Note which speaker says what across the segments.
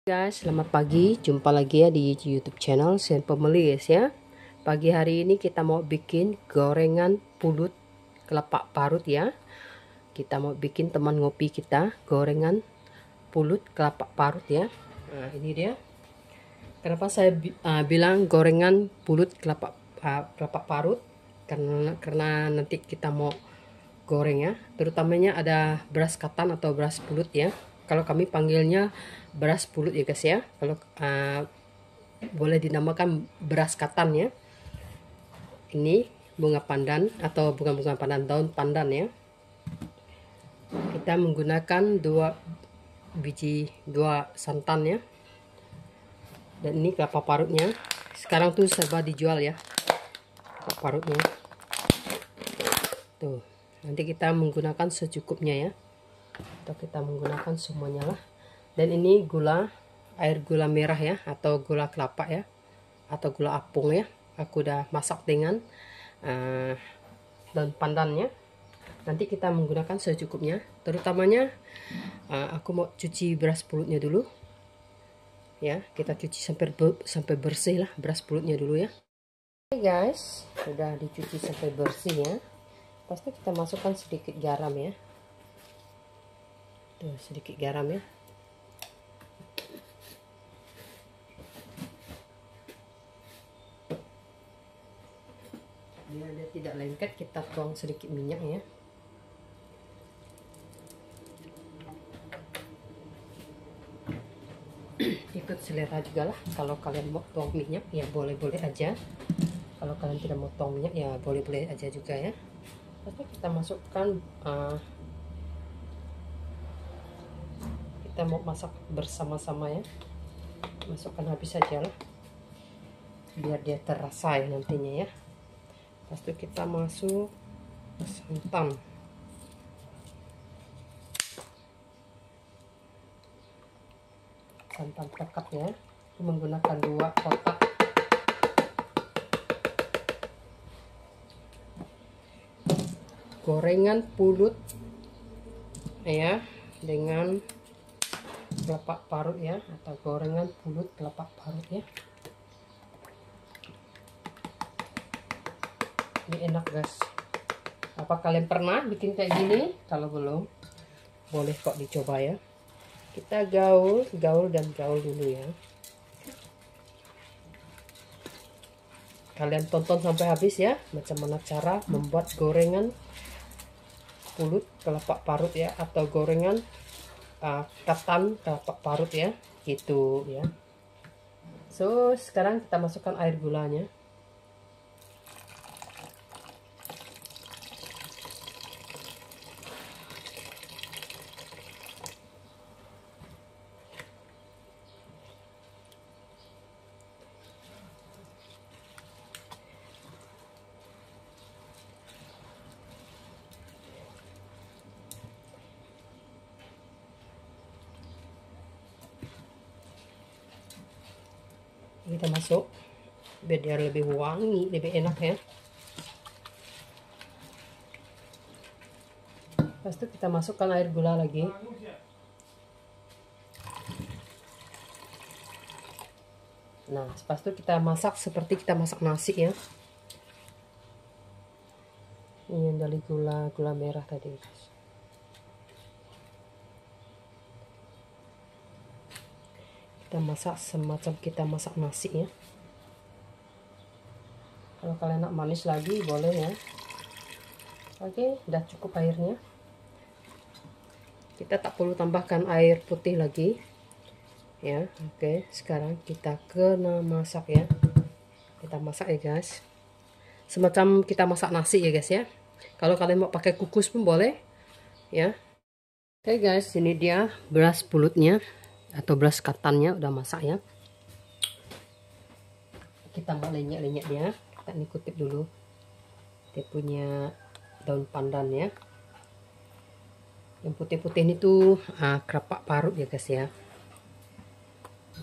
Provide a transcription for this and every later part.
Speaker 1: Guys, selamat pagi. Jumpa lagi ya di YouTube channel Sen Pembeli guys ya. Pagi hari ini kita mau bikin gorengan pulut kelapa parut ya. Kita mau bikin teman ngopi kita gorengan pulut kelapa parut ya. Nah, ini dia. Kenapa saya bilang gorengan pulut kelapa parut? Karena nanti kita mau goreng ya, terutamanya ada beras ketan atau beras pulut ya. Kalau kami panggilnya beras pulut ya guys ya. Kalau boleh dinamakan beras ketan ya. Ini bunga pandan atau bukan bunga pandan, daun pandan ya. Kita menggunakan dua santan ya. Dan ini kelapa parutnya. Sekarang tuh serba dijual ya, kelapa parutnya. Tuh. Nanti kita menggunakan secukupnya ya, atau kita menggunakan semuanya lah. Dan ini gula, air gula merah ya, atau gula kelapa ya, atau gula apung ya. Aku udah masak dengan daun pandannya. Nanti kita menggunakan secukupnya. Terutamanya aku mau cuci beras pulutnya dulu ya. Kita cuci sampai bersih lah beras pulutnya dulu ya. Oke guys, sudah dicuci sampai bersih ya. Pasti kita masukkan sedikit garam ya. Tuh, sedikit garam ya. Biar dia tidak lengket, kita tuang sedikit minyak ya. Ikut selera juga lah. Kalau kalian mau tuang minyak ya boleh-boleh aja. Kalau kalian tidak mau tuang minyak ya boleh-boleh aja juga ya. Lalu kita masukkan, kita mau masak bersama-sama ya, masukkan habis saja lah biar dia terasa ya nantinya ya. Lepas itu kita masuk santan, tekap ya. Aku menggunakan 2 kotak. Gorengan pulut ya dengan kelapa parut ya, atau gorengan pulut kelapa parut ya. Ini enak guys. Apa kalian pernah bikin kayak gini? Kalau belum, boleh kok dicoba ya. Kita gaul dulu ya. Kalian tonton sampai habis ya, macam mana cara membuat gorengan pulut kelapa parut ya, atau gorengan ketan kelapa parut ya, gitu ya. So sekarang kita masukkan air gulanya. Kita masuk biar dia lebih wangi, lebih enak ya. Lepas itu kita masukkan air gula lagi. Nah, lepas itu kita masak seperti kita masak nasi ya. Ini dari gula merah tadi. Kita masak semacam kita masak nasi ya. Kalau kalian nak manis lagi boleh ya. Oke, udah cukup airnya. Kita tak perlu tambahkan air putih lagi ya. Oke, sekarang kita kena masak ya. Kita masak ya guys, semacam kita masak nasi ya guys ya. Kalau kalian mau pakai kukus pun boleh ya. Oke guys, ini dia beras pulutnya atau beras ketannya udah masak ya. Kita mau lenyek-lenyek dia. Kita ini kutip dulu dia punya daun pandan ya. Yang putih-putih ini tuh kelapa parut ya guys ya.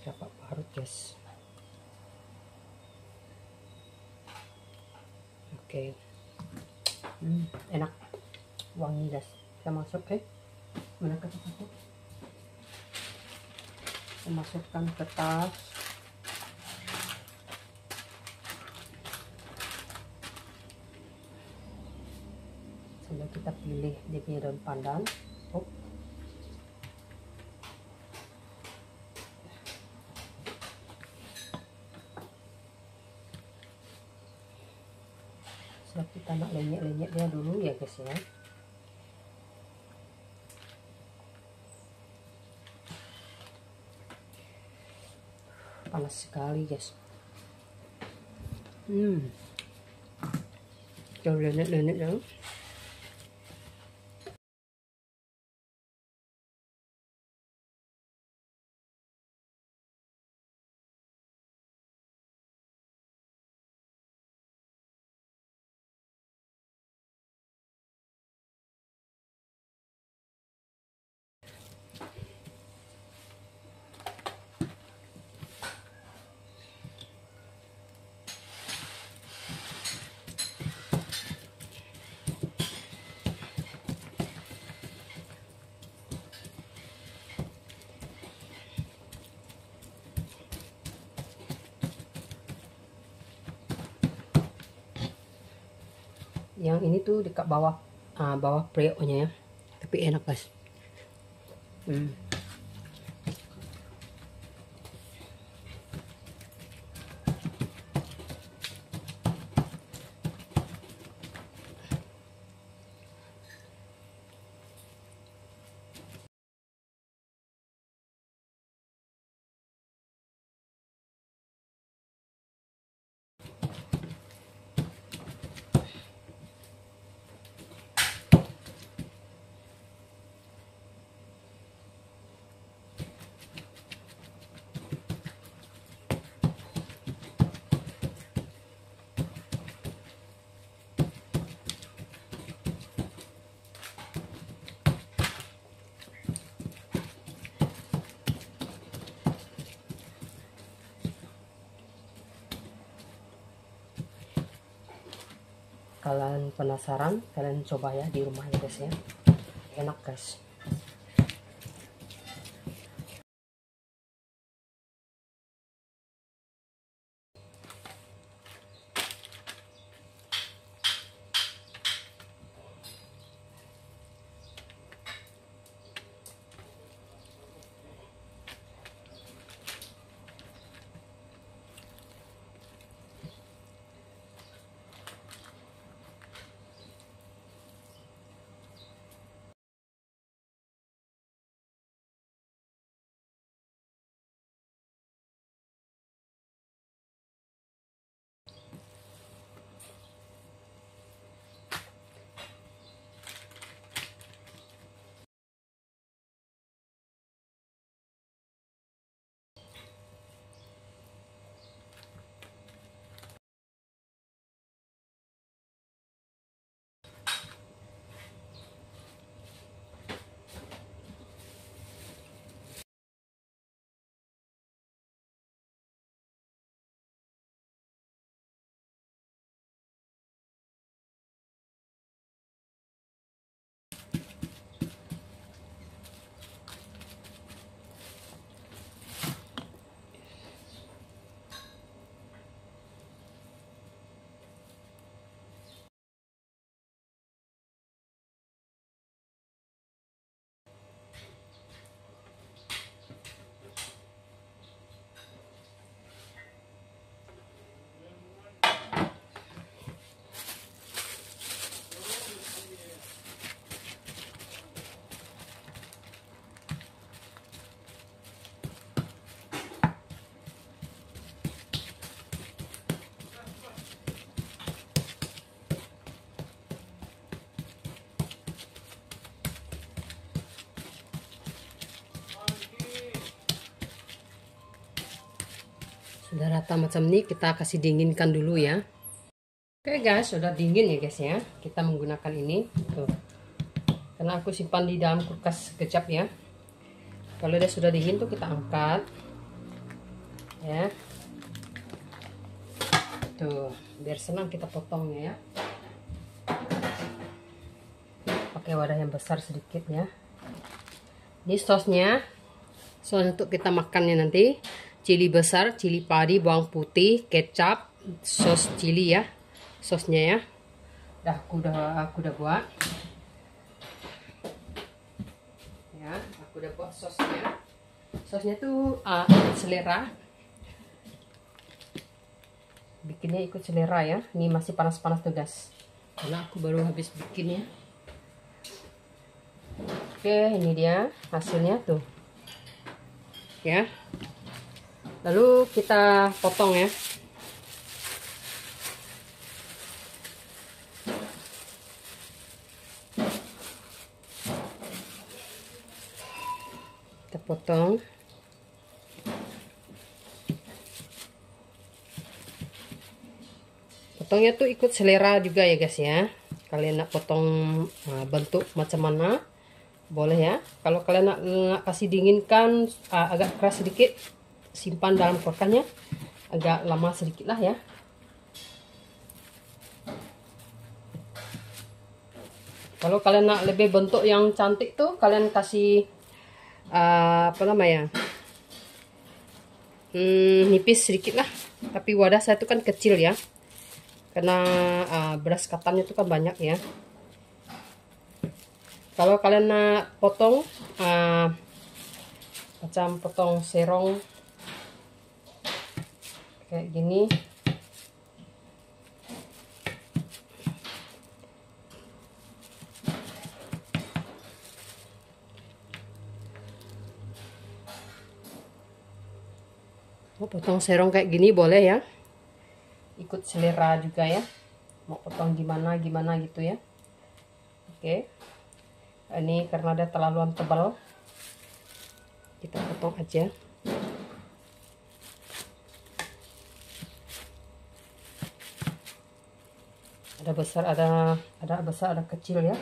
Speaker 1: Kelapa parut guys. Oke. Enak, wangi guys. Kita masuk mana ke satu. Masukkan ke tas. Sambil kita pilih dia punya daun pandan. Setelah kita nak lenyek-lenyeknya dulu ya guys ya. Panas sekali guys. Jangan lenyek-lenyek ya. Yang ini tuh dekat bawah bawah preoknya ya, tapi enak guys. Kalian penasaran, kalian coba ya di rumah ya guys ya. Enak guys. Sudah rata macam ini, kita kasih dinginkan dulu ya. Oke guys, sudah dingin ya guys ya. Kita menggunakan ini tuh. Karena aku simpan di dalam kulkas sekejap ya. Kalau dia sudah dingin tuh kita angkat ya. Tuh, biar senang kita potongnya ya. Pakai wadah yang besar sedikit ya. Ini sosnya Soalnya untuk kita makannya nanti, cili besar, cili padi, bawang putih, kecap, sos cili ya, sosnya ya. Aku udah buat. Ya, aku udah buat sosnya. Sosnya tuh selera. Bikinnya ikut selera ya. Ini masih panas-panas tuh guys. Karena aku baru habis bikinnya. Oke, ini dia hasilnya tuh. Ya. Lalu kita potong ya. Kita potong. Potongnya tuh ikut selera juga ya guys ya. Kalian nak potong bentuk macam mana boleh ya. Kalau kalian nak kasih dinginkan agak keras sedikit, simpan dalam kulkasnya agak lama sedikit lah ya. Kalau kalian nak lebih bentuk yang cantik tuh kalian kasih apa namanya, nipis sedikit lah. Tapi wadah saya itu kan kecil ya, karena beras ketannya itu kan banyak ya. Kalau kalian nak potong macam potong serong kayak gini, potong serong kayak gini boleh ya, ikut selera juga ya, mau potong gimana gitu ya. Oke, ini karena ada terlalu tebal kita potong aja. Ada besar, ada besar, ada kecil ya.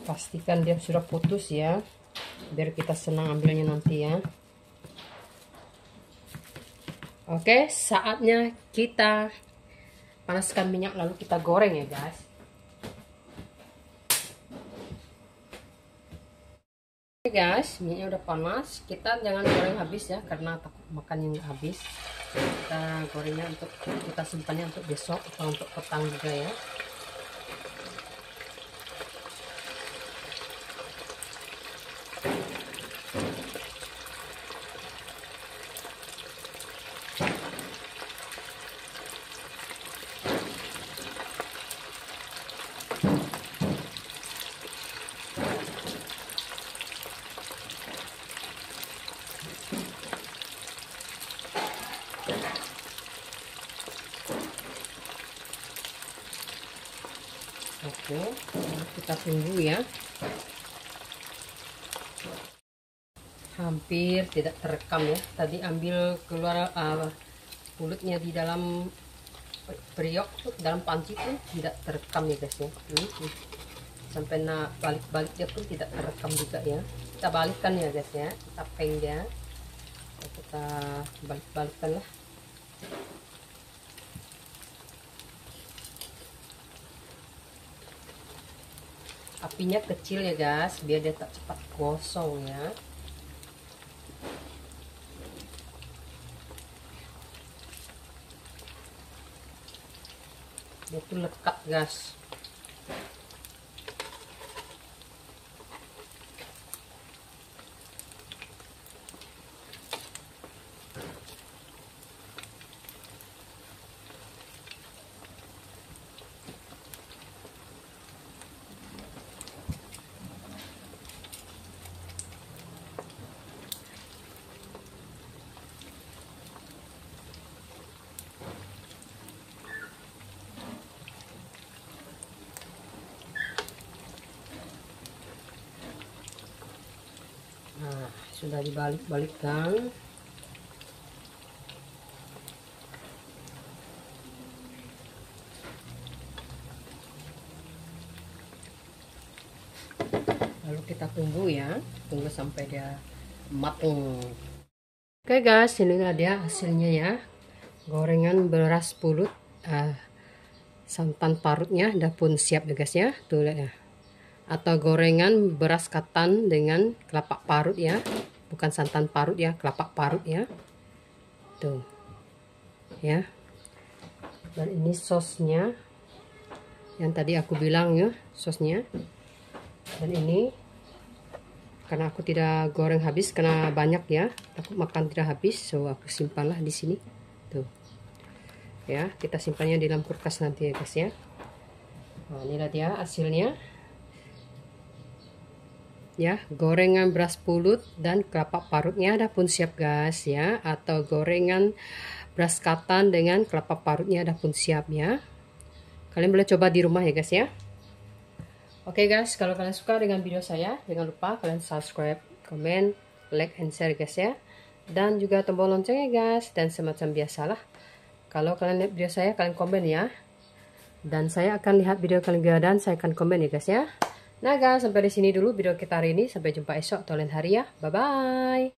Speaker 1: Pastikan dia sudah putus ya, biar kita senang ambilnya nanti ya. Oke, saatnya kita panaskan minyak lalu kita goreng ya guys. Oke guys, minyaknya udah panas. Kita jangan goreng habis ya, karena takut makannya nggak habis. Kita gorengnya untuk kita simpannya untuk besok atau untuk petang juga ya. Oke, kita tunggu ya. Hampir tidak terekam ya. Tadi ambil keluar kulitnya di dalam periuk tuh, dalam panci pun tidak terekam ya guys ya. Sampai balik-balik dia pun tidak terekam juga ya. Kita balikkan ya guys ya. Kita peng dia. Kita balik-balikkan lah. Apinya kecil ya guys, biar dia tak cepat gosong ya. Dia tuh lekat guys. Nah, sudah dibalik-balikkan. Lalu kita tunggu ya. tunggu sampai dia matang. Oke guys, inilah dia hasilnya ya. Gorengan beras pulut, santan parutnya udah pun siap ya guys ya. Tuh lihat ya. Atau gorengan beras ketan dengan kelapa parut ya. Bukan santan parut ya, kelapa parut ya. Tuh. Ya. Dan ini sosnya. Yang tadi aku bilang ya, sosnya. Dan ini karena aku tidak goreng habis karena banyak ya. Aku makan tidak habis, so aku simpanlah di sini. Tuh. Ya, kita simpannya di dalam kulkas nanti ya guys ya. Nah, inilah dia hasilnya. Ya, gorengan beras pulut dan kelapa parutnya ada pun siap guys ya, atau gorengan beras ketan dengan kelapa parutnya ada pun siap ya. Kalian boleh coba di rumah ya guys ya. Oke guys, kalau kalian suka dengan video saya, jangan lupa kalian subscribe, komen, like, and share guys ya. Dan juga tombol loncengnya guys, dan semacam biasalah. Kalau kalian lihat video saya, kalian komen ya. Dan saya akan lihat video kalian juga dan saya akan komen ya guys ya. Nah guys, sampai di sini dulu video kita hari ini. Sampai jumpa esok atau lain hari ya. Bye-bye.